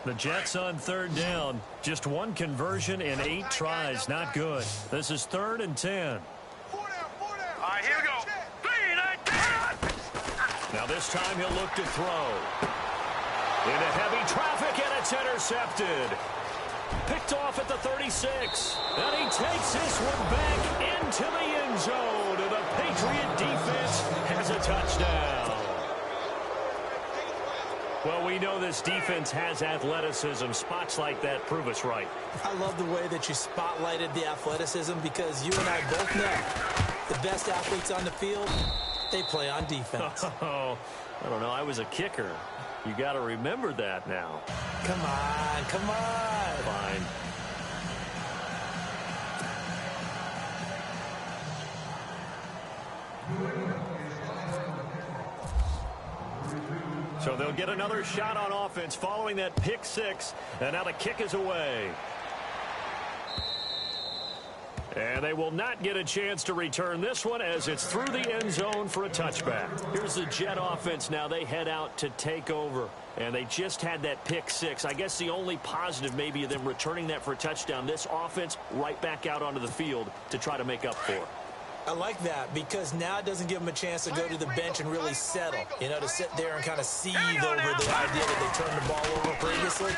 The Jets on third down. Just 1 conversion in 8 tries. Not good. This is 3rd and 10. 4 down. All right, here we go. 3 and 10. Now this time he'll look to throw. Into heavy traffic, and it's intercepted. Picked off at the 36. And he takes this one back into the end zone. And the Patriot defense has a touchdown. Well, we know this defense has athleticism. Spots like that prove us right. I love the way that you spotlighted the athleticism because you and I both know the best athletes on the field, they play on defense. Oh, I don't know. I was a kicker. You got to remember that now. Come on, come on. Fine. So they'll get another shot on offense following that pick 6, and now the kick is away. And they will not get a chance to return this one as it's through the end zone for a touchback. Here's the Jet offense now. They head out to take over, and they just had that pick 6. I guess the only positive maybe of them returning that for a touchdown. This offense right back out onto the field to try to make up for it. I like that because now it doesn't give them a chance to go to the bench and really settle, to sit there and kind of seethe over the idea that they turned the ball over previously.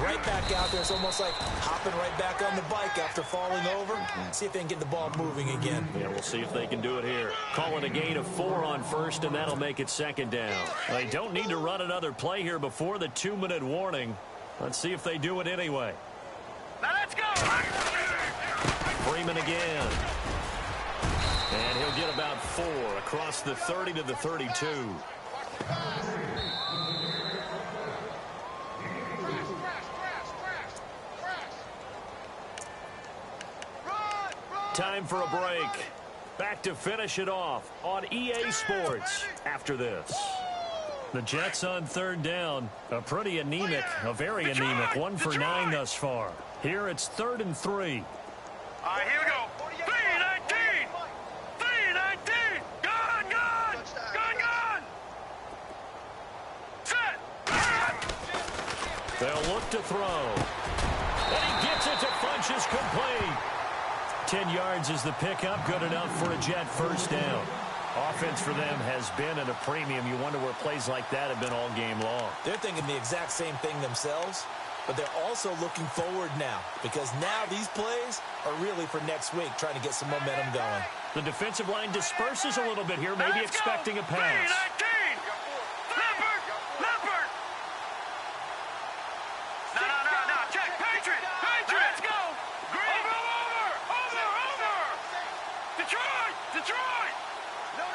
Right back out there. It's almost like hopping right back on the bike after falling over. See if they can get the ball moving again. Yeah, we'll see if they can do it here. Call it a gain of 4 on first, and that'll make it second down. They don't need to run another play here before the 2-minute warning. Let's see if they do it anyway. Now let's go! Freeman again. And he'll get about 4 across the 30 to the 32. Time for a break. Back to finish it off on EA Sports after this. The Jets on third down. A pretty anemic, a very anemic 1 for 9 thus far. Here it's 3rd and 3. All right, here we go. 3-19. 3-19. Gone. Set. They'll look to throw. And he gets it to Funches complete. 10 yards is the pickup. Good enough for a Jet first down. Offense for them has been at a premium. You wonder where plays like that have been all game long. They're thinking the exact same thing themselves, but they're also looking forward now because now these plays are really for next week, trying to get some momentum going. The defensive line disperses a little bit here, maybe expecting a pass. 3-19. Leopard. No. Check. Patriot. Let's go. Green. Over. Detroit. No.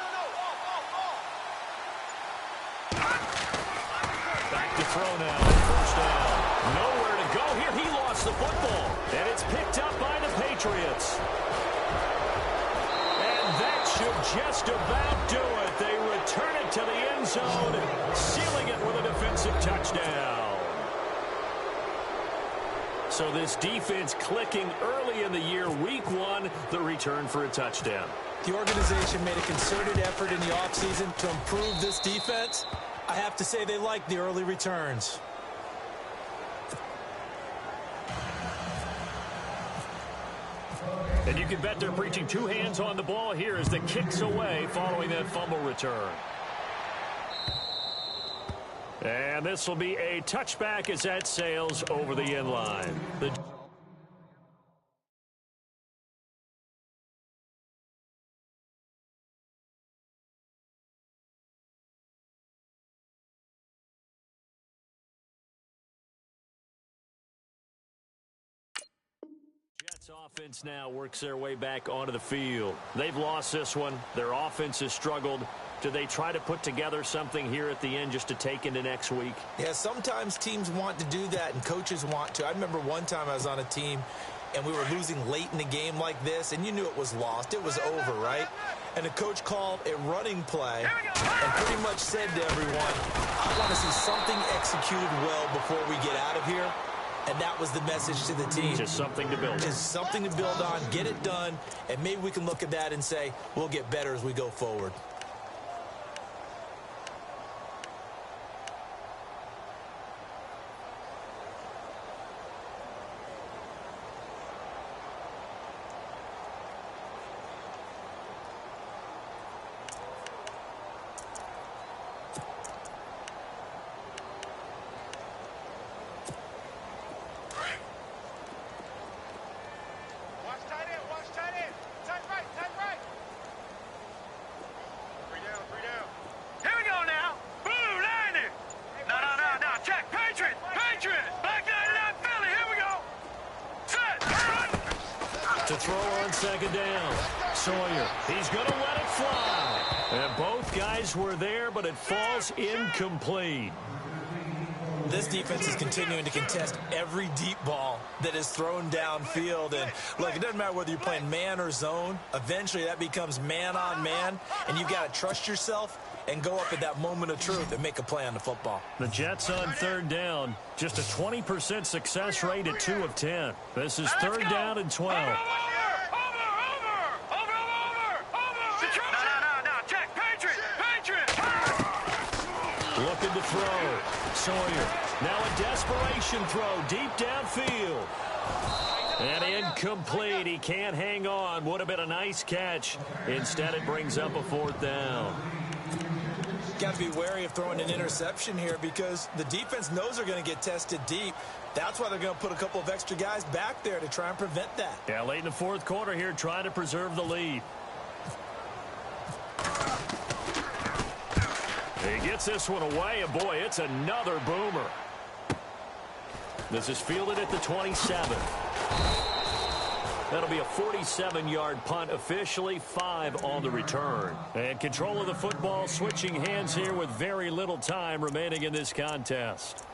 Back to throw now. First down. Nowhere to go here. He lost the football. And it's picked up by the Patriots. And that should just about do it. They return it to the end zone, sealing it with a defensive touchdown. So this defense clicking early in the year. Week 1, the return for a touchdown. The organization made a concerted effort in the offseason to improve this defense. I have to say they like the early returns. And you can bet they're preaching 2 hands on the ball here as the kick's away following that fumble return. And this will be a touchback as that sails over the end line. Jets offense now works their way back onto the field. They've lost this one. Their offense has struggled. Do they try to put together something here at the end just to take into next week? Yeah, sometimes teams want to do that and coaches want to. I remember one time I was on a team and we were losing late in the game like this, and you knew it was lost. It was over, right? And the coach called a running play and pretty much said to everyone, I want to see something executed well before we get out of here. And that was the message to the team. Just something to build on. Just something to build on, get it done, and maybe we can look at that and say, we'll get better as we go forward. To throw on second down. Sawyer, he's going to let it fly. And both guys were there, but it falls incomplete. This defense is continuing to contest every deep ball that is thrown downfield. And look, it doesn't matter whether you're playing man or zone. Eventually that becomes man on man, and you've got to trust yourself and go up at that moment of truth and make a play on the football. The Jets on third down, just a 20% success rate at 2 of 10. This is third down and 12. Looking to throw. Sawyer, now a desperation throw deep downfield. And incomplete. He can't hang on. Would have been a nice catch. Instead, it brings up a 4th down. Got to be wary of throwing an interception here because the defense knows they're going to get tested deep. That's why they're going to put a couple of extra guys back there to try and prevent that. Yeah, late in the 4th quarter here, trying to preserve the lead. He gets this one away, and boy, it's another boomer. This is fielded at the 27. That'll be a 47-yard punt, officially 5 on the return. And control of the football, switching hands here with very little time remaining in this contest.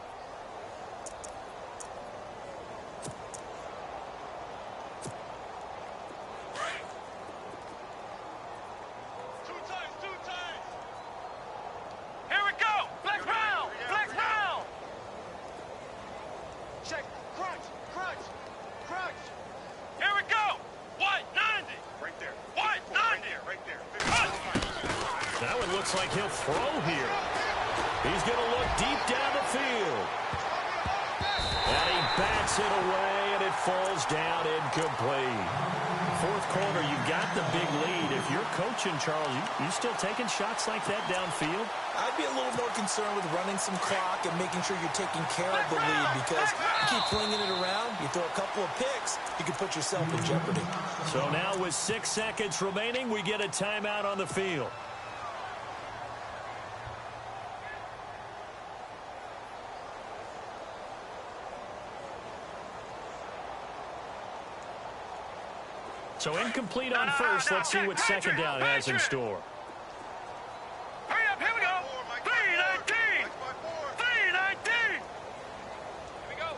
Like he'll throw here. He's going to look deep down the field. And he bats it away, and it falls down incomplete. 4th quarter, you've got the big lead. If you're coaching, Charles, you still taking shots like that downfield? I'd be a little more concerned with running some clock and making sure you're taking care of the lead because you keep flinging it around, you throw a couple of picks, you can put yourself in jeopardy. So now with 6 seconds remaining, we get a timeout on the field. So incomplete on first. Let's see what second down has in store. Hurry up, here we go. 3-19. 3-19. Here we go.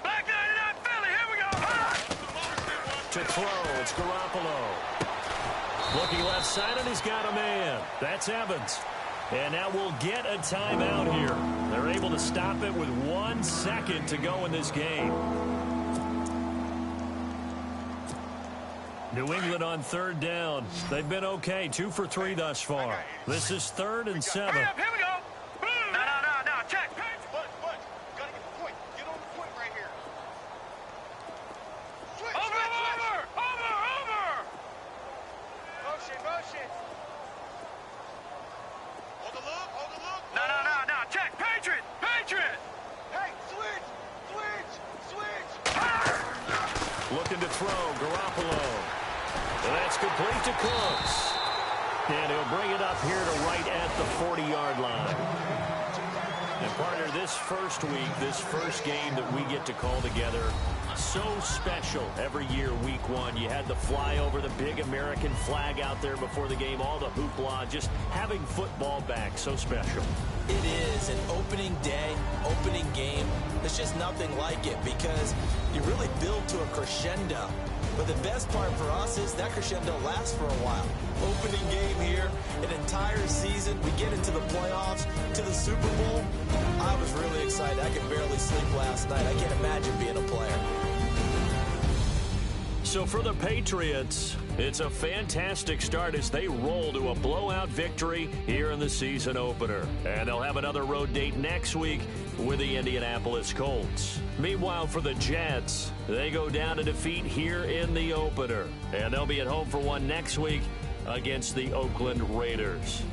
Back 99 Philly, here we go. To throw, it's Garoppolo. Looking left side, and he's got a man. That's Evans. And now we'll get a timeout here. They're able to stop it with 1 second to go in this game. New England on 3rd down. They've been okay. 2 for 3 thus far. This is 3rd and 7. Hurry up, here we go. No. Check. What? Gotta get the point. Get on the point right here. Switch. Over. Motion. Hold the look. No. Check. Patriot. Hey, switch. Looking to throw. Garoppolo. And that's complete to Cooks. And he'll bring it up here to right at the 40-yard line. And partner, this first week, this first game that we get to call together, so special every year, week 1. You had the flyover, the big American flag out there before the game, all the hoopla, just having football back, so special. It is an opening day, opening game. There's just nothing like it because you really build to a crescendo. But the best part for us is that crescendo lasts for a while. Opening game here, an entire season. We get into the playoffs, to the Super Bowl. I was really excited. I could barely sleep last night. I can't imagine being a player. So for the Patriots, it's a fantastic start as they roll to a blowout victory here in the season opener. And they'll have another road date next week with the Indianapolis Colts. Meanwhile, for the Jets, they go down to defeat here in the opener. And they'll be at home for one next week against the Oakland Raiders.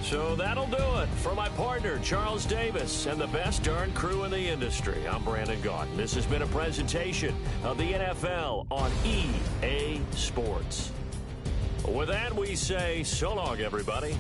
So that'll do it for my partner, Charles Davis, and the best darn crew in the industry. I'm Brandon Gaudin. This has been a presentation of the NFL on EA Sports. With that, we say so long, everybody.